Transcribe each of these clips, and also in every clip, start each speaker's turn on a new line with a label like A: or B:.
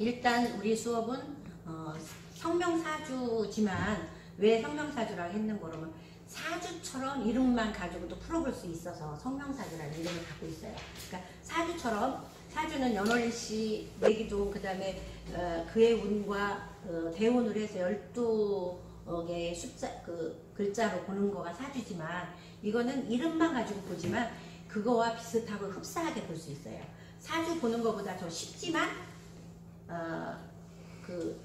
A: 일단 우리 수업은 성명사주지만 왜 성명사주라고 했는 거라면 사주처럼 이름만 가지고도 풀어볼 수 있어서 성명사주라는 이름을 갖고 있어요. 그러니까 사주처럼 사주는 연월일시, 내기동, 그 다음에 그의 운과 대운을 해서 12개의 숫자, 글자로 보는 거가 사주지만 이거는 이름만 가지고 보지만 그거와 비슷하고 흡사하게 볼 수 있어요. 사주 보는 것보다 더 쉽지만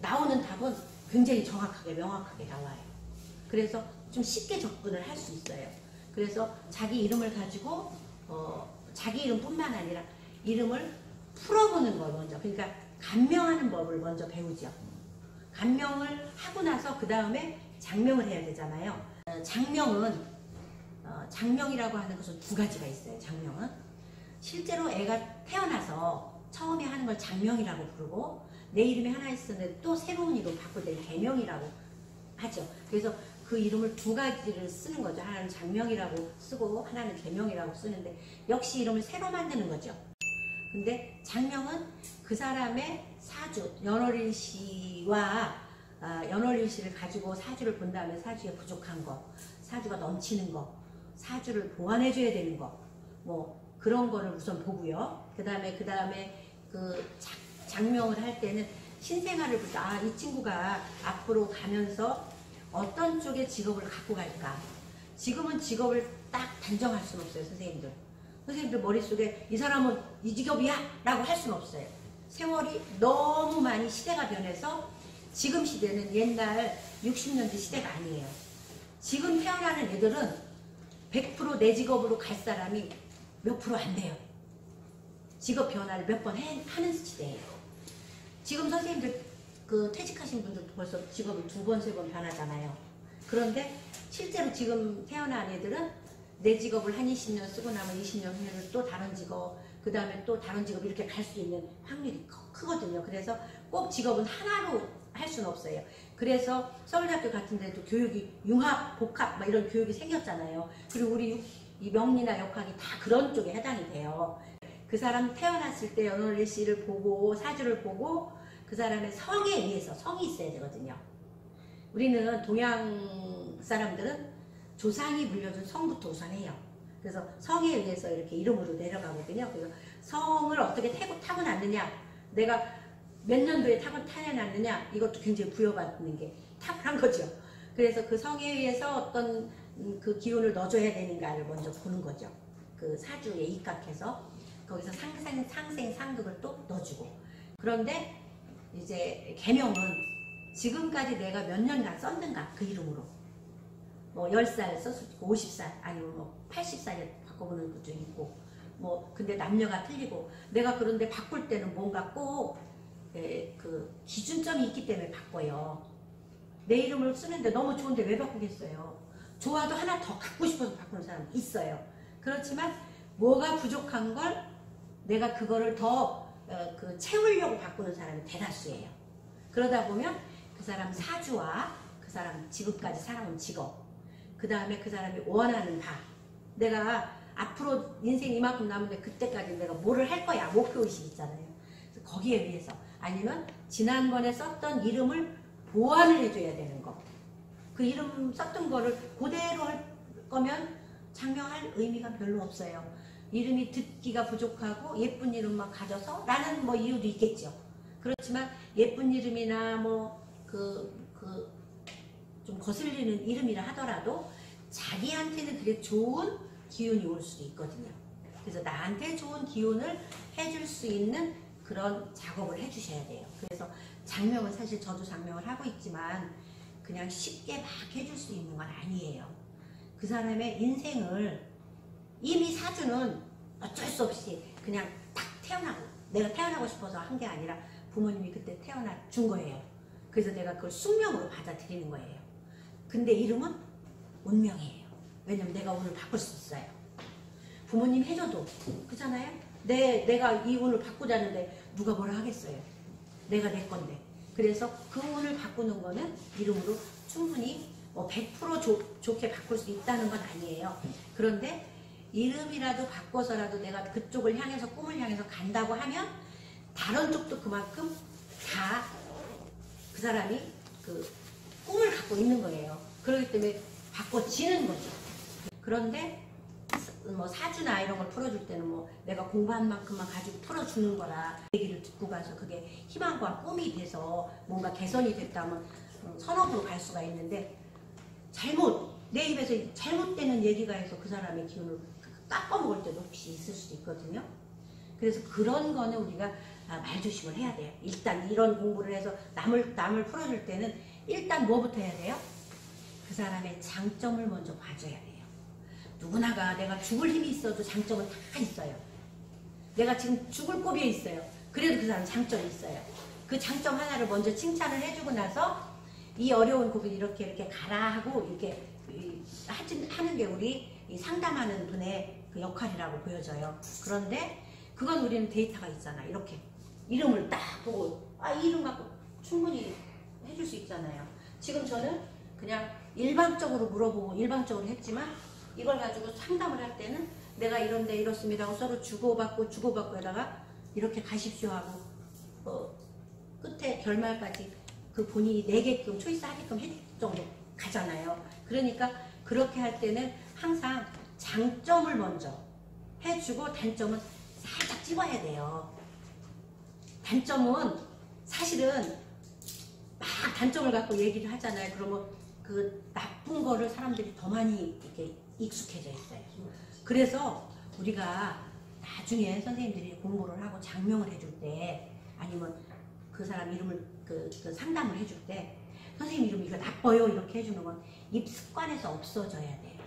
A: 나오는 답은 굉장히 정확하게 명확하게 나와요. 그래서 좀 쉽게 접근을 할 수 있어요. 그래서 자기 이름을 가지고 자기 이름뿐만 아니라 이름을 풀어보는 걸 먼저, 그러니까 간명하는 법을 먼저 배우죠. 간명을 하고 나서 그 다음에 장명을 해야 되잖아요. 장명이라고 하는 것은 두 가지가 있어요. 장명은 실제로 애가 태어나서 처음에 하는 걸 장명이라고 부르고 내 이름이 하나 있었는데 또 새로운 이름 바꿀 때는 개명이라고 하죠. 그래서 그 이름을 두 가지를 쓰는 거죠. 하나는 장명이라고 쓰고 하나는 개명이라고 쓰는데 역시 이름을 새로 만드는 거죠. 근데 장명은 그 사람의 사주, 연월일시와 연월일시를 가지고 사주를 본 다음에 사주에 부족한 거, 사주가 넘치는 거, 사주를 보완해 줘야 되는 거, 뭐 그런 거를 우선 보고요. 그 다음에 그 장명을 할 때는 신생아를 볼 때 이 친구가 앞으로 가면서 어떤 쪽의 직업을 갖고 갈까. 지금은 직업을 딱 단정할 수는 없어요. 선생님들 머릿속에 이 사람은 이 직업이야 라고 할 수는 없어요. 세월이 너무 많이 시대가 변해서 지금 시대는 옛날 60년대 시대가 아니에요. 지금 태어나는 애들은 100% 내 직업으로 갈 사람이 몇 프로 안 돼요. 직업 변화를 몇 번 하는 시대예요. 지금 선생님들 퇴직하신 분들도 벌써 직업을 2번, 3번 변하잖아요. 그런데 실제로 지금 태어난 애들은 내 직업을 한 20년 쓰고 나면 20년 후에는 또 다른 직업, 그 다음에 또 다른 직업 이렇게 갈 수 있는 확률이 크거든요. 그래서 꼭 직업은 하나로 할 수는 없어요. 그래서 서울대학교 같은 데도 교육이 융합, 복합 막 이런 교육이 생겼잖아요. 그리고 우리 이 명리나 역학이 다 그런 쪽에 해당이 돼요. 그 사람 태어났을 때 연월일시를 보고 사주를 보고 그 사람의 성에 의해서 성이 있어야 되거든요. 우리는 동양 사람들은 조상이 물려준 성부터 우선 해요. 그래서 성에 의해서 이렇게 이름으로 내려가거든요. 그래서 성을 어떻게 타고났느냐, 내가 몇 년도에 타고났느냐, 이것도 굉장히 부여받는 게 탁월한 거죠. 그래서 그 성에 의해서 어떤 그 기운을 넣어줘야 되는가를 먼저 보는 거죠. 그 사주에 입각해서 거기서 상생, 상극을 또 넣어주고. 그런데 이제 개명은 지금까지 내가 몇 년간 썼는가 그 이름으로 뭐 10살 썼을 수 있고 50살 아니면 뭐 80살에 바꿔보는 것도 있고 뭐 근데 남녀가 틀리고 내가 그런데 바꿀 때는 뭔가 꼭 그 기준점이 있기 때문에 바꿔요. 내 이름을 쓰는데 너무 좋은데 왜 바꾸겠어요. 좋아도 하나 더 갖고 싶어서 바꾸는 사람 있어요. 그렇지만 뭐가 부족한 걸 내가 그거를 더 채우려고 바꾸는 사람이 대다수예요. 그러다 보면 그 사람 사주와 그 사람 지금까지 살아온 직업, 그 다음에 그 사람이 원하는 바, 내가 앞으로 인생 이만큼 남은데 그때까지 내가 뭐를 할 거야, 목표의식 있잖아요. 그래서 거기에 의해서 아니면 지난번에 썼던 이름을 보완을 해줘야 되는 거. 그 이름 썼던 거를 그대로 할 거면 장명할 의미가 별로 없어요. 이름이 듣기가 부족하고 예쁜 이름만 가져서 라는 뭐 이유도 있겠죠. 그렇지만 예쁜 이름이나 뭐 좀 거슬리는 이름이라 하더라도 자기한테는 그게 좋은 기운이 올 수도 있거든요. 그래서 나한테 좋은 기운을 해줄 수 있는 그런 작업을 해주셔야 돼요. 그래서 장명은 사실 저도 장명을 하고 있지만 그냥 쉽게 막 해줄 수 있는 건 아니에요. 그 사람의 인생을 이미 사주는 어쩔 수 없이 그냥 딱 태어나고 내가 태어나고 싶어서 한 게 아니라 부모님이 그때 준 거예요. 그래서 내가 그걸 숙명으로 받아들이는 거예요. 근데 이름은 운명이에요. 왜냐면 내가 운을 바꿀 수 있어요. 부모님 해줘도 그렇잖아요. 내가 이 운을 바꾸자는데 누가 뭐라 하겠어요. 내가 내 건데. 그래서 그 운을 바꾸는 거는 이름으로 충분히 뭐 100% 좋게 바꿀 수 있다는 건 아니에요. 그런데 이름이라도 바꿔서라도 내가 그쪽을 향해서 꿈을 향해서 간다고 하면 다른 쪽도 그만큼 다 그 사람이 그 꿈을 갖고 있는 거예요. 그렇기 때문에 바꿔지는 거죠. 그런데 뭐 사주나 이런 걸 풀어줄 때는 뭐 내가 공부한 만큼만 가지고 풀어주는 거라 얘기를 듣고 가서 그게 희망과 꿈이 돼서 뭔가 개선이 됐다면 선업으로 갈 수가 있는데, 내 입에서 잘못되는 얘기가 해서 그 사람의 기운을 깎아먹을 때도 혹시 있을 수도 있거든요. 그래서 그런 거는 우리가 말조심을 해야 돼요. 일단 이런 공부를 해서 남을 풀어줄 때는 일단 뭐부터 해야 돼요? 그 사람의 장점을 먼저 봐줘야 돼요. 누구나가 내가 죽을 힘이 있어도 장점은 다 있어요. 내가 지금 죽을 고비에 있어요. 그래도 그 사람 장점이 있어요. 그 장점 하나를 먼저 칭찬을 해주고 나서 이 어려운 고비를 이렇게 가라 하고 이렇게 하는 게 우리 상담하는 분의 그 역할이라고 보여져요. 그런데 그건 우리는 데이터가 있잖아. 이렇게 이름을 딱 보고 이 이름 갖고 충분히 해줄 수 있잖아요. 지금 저는 그냥 일방적으로 물어보고 일방적으로 했지만, 이걸 가지고 상담을 할 때는 내가 이런데 이렇습니다 하고 서로 주고받고 하다가 이렇게 가십시오 하고 끝에 결말까지 그 본인이 내게끔 초이스하게끔 해줄 정도 가잖아요. 그러니까 그렇게 할 때는 항상 장점을 먼저 해주고 단점은 살짝 집어야 돼요. 단점은 사실은 막 단점을 갖고 얘기를 하잖아요. 그러면 그 나쁜 거를 사람들이 더 많이 이렇게 익숙해져 있어요. 그래서 우리가 나중에 선생님들이 공부를 하고 장명을 해줄 때, 아니면 그 사람 이름을 그 상담을 해줄 때 선생님 이름 이거 나빠요 이렇게 해주는 건 입 습관에서 없어져야 돼요.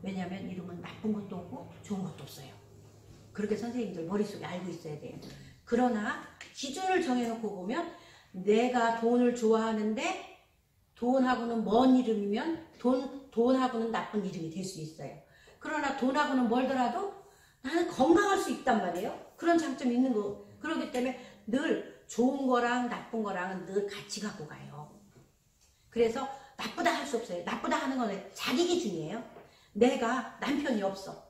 A: 왜냐하면 이름은 나쁜 것도 없고 좋은 것도 없어요. 그렇게 선생님들 머릿속에 알고 있어야 돼요. 그러나 기준을 정해놓고 보면 내가 돈을 좋아하는데 돈하고는 먼 이름이면 돈하고는 나쁜 이름이 될 수 있어요. 그러나 돈하고는 멀더라도 나는 건강할 수 있단 말이에요. 그런 장점이 있는 거. 그렇기 때문에 늘 좋은 거랑 나쁜 거랑은 늘 같이 갖고 가요. 그래서 나쁘다 할 수 없어요. 나쁘다 하는 거는 자기 기준이에요. 내가 남편이 없어.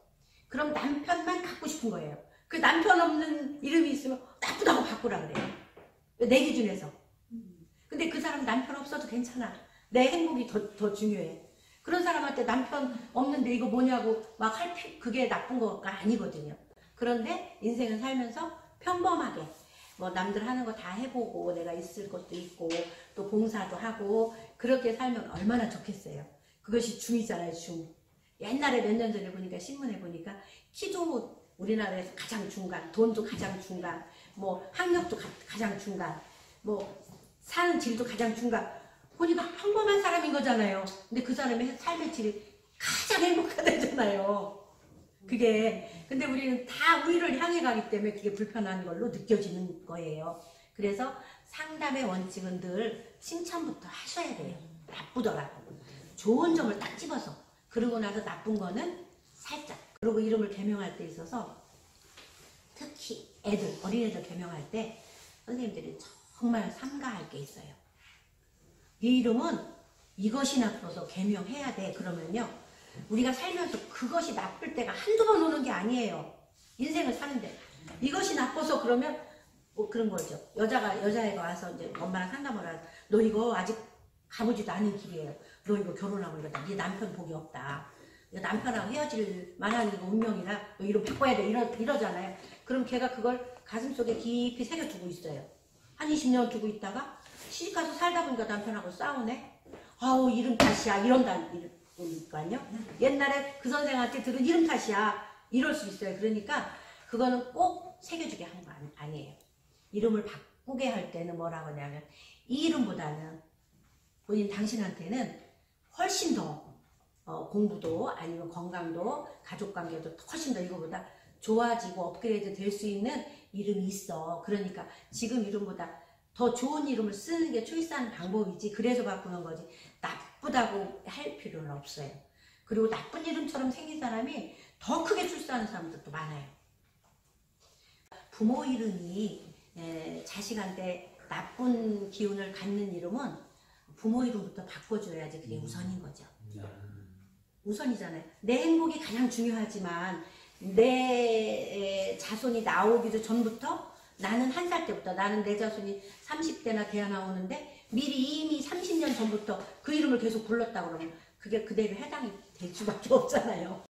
A: 그럼 남편만 갖고 싶은 거예요. 그 남편 없는 이름이 있으면 나쁘다고 바꾸라 그래요. 내 기준에서. 근데 그 사람 남편 없어도 괜찮아. 내 행복이 더 중요해. 그런 사람한테 남편 없는데 이거 뭐냐고 막 그게 나쁜 거가 아니거든요. 그런데 인생을 살면서 평범하게 뭐 남들 하는 거 다 해보고 내가 있을 것도 있고 또 봉사도 하고 그렇게 살면 얼마나 좋겠어요. 그것이 중이잖아요. 중. 옛날에 몇 년 전에 보니까 신문에 보니까 키도 우리나라에서 가장 중간, 돈도 가장 중간, 뭐 학력도 가장 중간, 뭐 사는 질도 가장 중간. 보니까 평범한 사람인 거잖아요. 근데 그 사람의 삶의 질이 가장 행복하다잖아요. 그게 근데 우리는 다 우위를 향해 가기 때문에 그게 불편한 걸로 느껴지는 거예요. 그래서 상담의 원칙은 늘 칭찬부터 하셔야 돼요. 나쁘더라도 좋은 점을 딱 집어서, 그러고 나서 나쁜 거는 살짝. 그리고 이름을 개명할 때 있어서 특히 어린애들 개명할 때 선생님들이 정말 삼가할 게 있어요. 네 이름은 이것이 나빠서 개명해야 돼. 그러면요, 우리가 살면서 그것이 나쁠 때가 한두 번 오는 게 아니에요. 인생을 사는데 이것이 나빠서 그러면 뭐 그런 거죠. 여자애가 와서 이제 엄마랑 상담을 하고, 너 이거 아직 가보지도 않은 길이에요. 너 이거 결혼하고 이러다 네 남편 복이 없다. 남편하고 헤어질 만한 이거 운명이라 너 이름 바꿔야 돼. 이러잖아요. 그럼 걔가 그걸 가슴속에 깊이 새겨두고 있어요. 한 20년 두고 있다가 시집가서 살다 보니까 남편하고 싸우네. 아우 이름 탓이야 이런다니까요. 옛날에 그 선생한테 들은 이름 탓이야 이럴 수 있어요. 그러니까 그거는 꼭 새겨주게 하는 거 아니에요. 이름을 바꾸게 할 때는 뭐라고 하냐면 이 이름보다는 당신한테는 훨씬 더 공부도 아니면 건강도 가족관계도 훨씬 더 이거보다 좋아지고 업그레이드 될 수 있는 이름이 있어. 그러니까 지금 이름보다 더 좋은 이름을 쓰는 게 초이스하는 방법이지, 그래서 바꾸는 거지 나쁘다고 할 필요는 없어요. 그리고 나쁜 이름처럼 생긴 사람이 더 크게 출세하는 사람들도 많아요. 부모 이름이 자식한테 나쁜 기운을 갖는 이름은 부모 이름부터 바꿔줘야지 그게 우선인 거죠. 우선이잖아요. 내 행복이 가장 중요하지만 내 자손이 나오기도 전부터 나는 한 살 때부터, 나는 내 자손이 30대나 돼야 나오는데 미리 이미 30년 전부터 그 이름을 계속 불렀다 그러면 그게 그대로 해당이 될 수밖에 없잖아요.